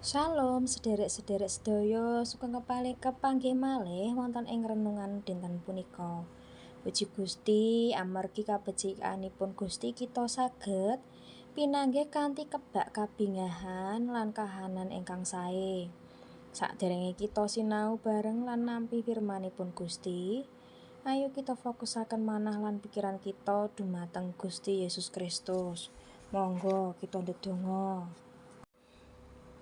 Shalom sederek-sederek sedaya sugeng kepanggih malih wonten ing renungan dinten punika. Puji Gusti amargi kabecikanipun Gusti kita saged pinanggih kanthi kebak kabingahan lan kahanan ingkang sae. Saderenge kita sinau bareng lan nampi firmanipun Gusti, ayo kita fokusaken manah lan pikiran kita dumateng Gusti Yesus Kristus. Monggo kita ndedonga.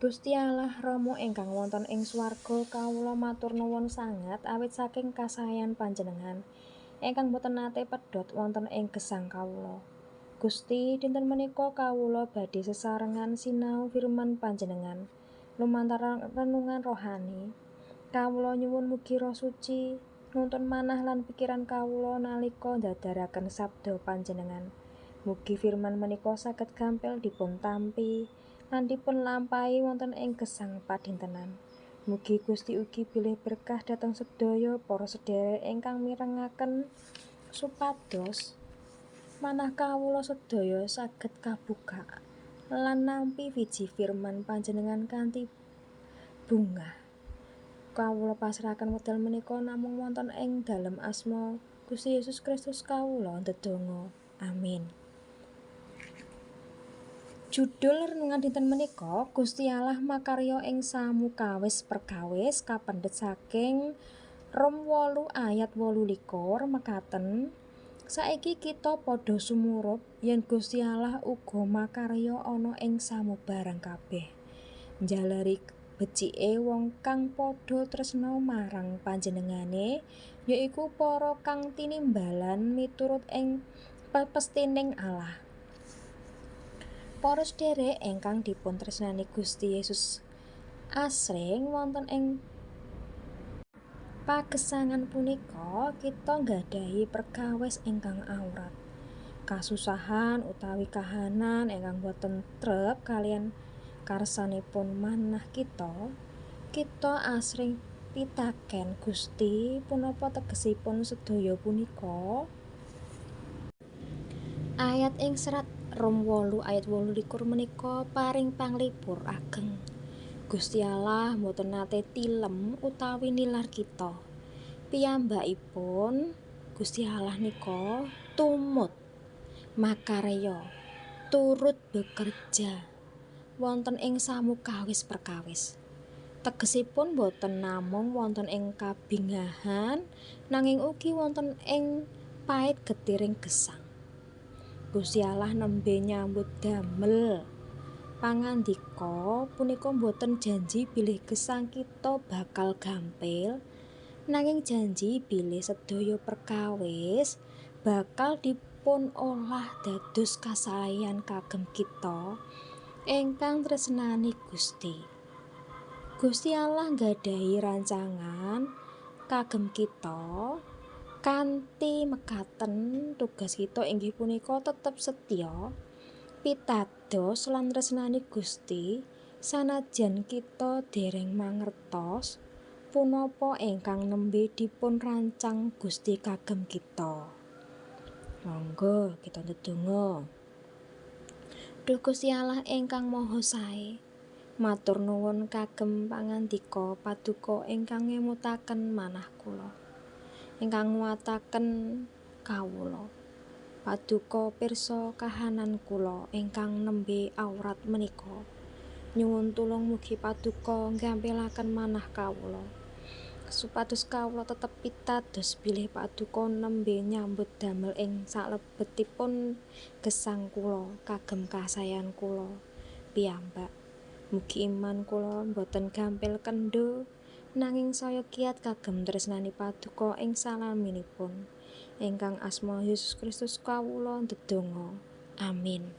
Gusti Allah Rama ingkang wonten ing swarga, kawula matur nuwun sanget awit saking kasayan panjenengan ingkang boten nate pedhot wonten ing gesang kawula. Gusti, dinten menika kawula badhe sesarengan sinau firman panjenengan lumantar renungan rohani. Kawula nyuwun mugi Roh Suci nuntun manah lan pikiran kawula nalika ndadaraken sabda panjenengan. Mugi firman menika saged gampil dipun tampi lan dipun lampahi wonten ing gesang padintenan. Mugi Gusti ugi bilih berkah dhateng sedaya para sedherek ingkang mirengaken supados manah kawula sedaya saged kabuka lan nampi wiji firman panjenengan kanthi bungah. Kawula pasrahaken wekdal menika namung wonten ing dalem asma Gusti Yesus Kristus kawula ndedonga. Amin. Judul renungan dinten menika Gusti Allah makarya ing samukawis perkawis kapendhet saking Rom 8 ayat 28 mekaten. Saiki kita padha sumurup yen Gusti Allah uga makarya ana ing samubarang kabeh. Njalari becike wong kang padha tresna marang panjenengane, yaiku para kang tinimbalan miturut ing pepestining Allah. Para sedherek ingkang dipun tresnani Gusti Yesus, asring wonten ing pagesangan punika kita nggadahi perkawis ingkang awrat. Kasusahan utawi kahanan ingkang boten trep kaliyan karsanipun manah kita asring pitaken Gusti punapa tegesipun sedaya punika. Ayat ing serat Rom 8 ayat 28 menika paring panglipur ageng. Gusti Allah mboten nate tilem utawi nilar kita. Piyambakipun Gusti Allah nika tumut makarya turut bekerja wonten ing samukawis perkawis. Tegesipun boten namung wonten ing kabingahan nanging ugi wonten ing pait getiring gesang. Gusti Allah nembe nyambut damel pangandika punika boten janji bilih gesang kita bakal gampil, nanging janji bilih sedaya perkawis bakal dipun olah dados kasaeyan kagem kita ingkang tresnani Gusti. Gusti Allah nggadahi rancangan kagem kita kanthi mekaten tugas kita inggih punika tetep setya pitados lan tresnani Gusti sanajan kita dereng mangertos punapa ingkang nembe dipun rancang Gusti kagem kita. Monggo kita ndedonga. Duh Gusti Allah ingkang Maha Sae, matur nuwun kagem pangandika paduka ingkang ngemutaken manah kula, ingkang nguataken kawula. Paduka pirsa kahanan kula ingkang nembe awrat menika. Nyuwun tulung mugi paduka nggampilaken manah kawula, supados kawula tetep pitados bilih paduka nembe nyambut damel ing salebetipun gesang kula kagem kasaeyan kula piyambak. Mugi iman kula boten gampil kendho nanging saya kiat kagem tresnani paduka ing salaminipun. Ingkang asma Yesus Kristus kawula ndedonga. Amin.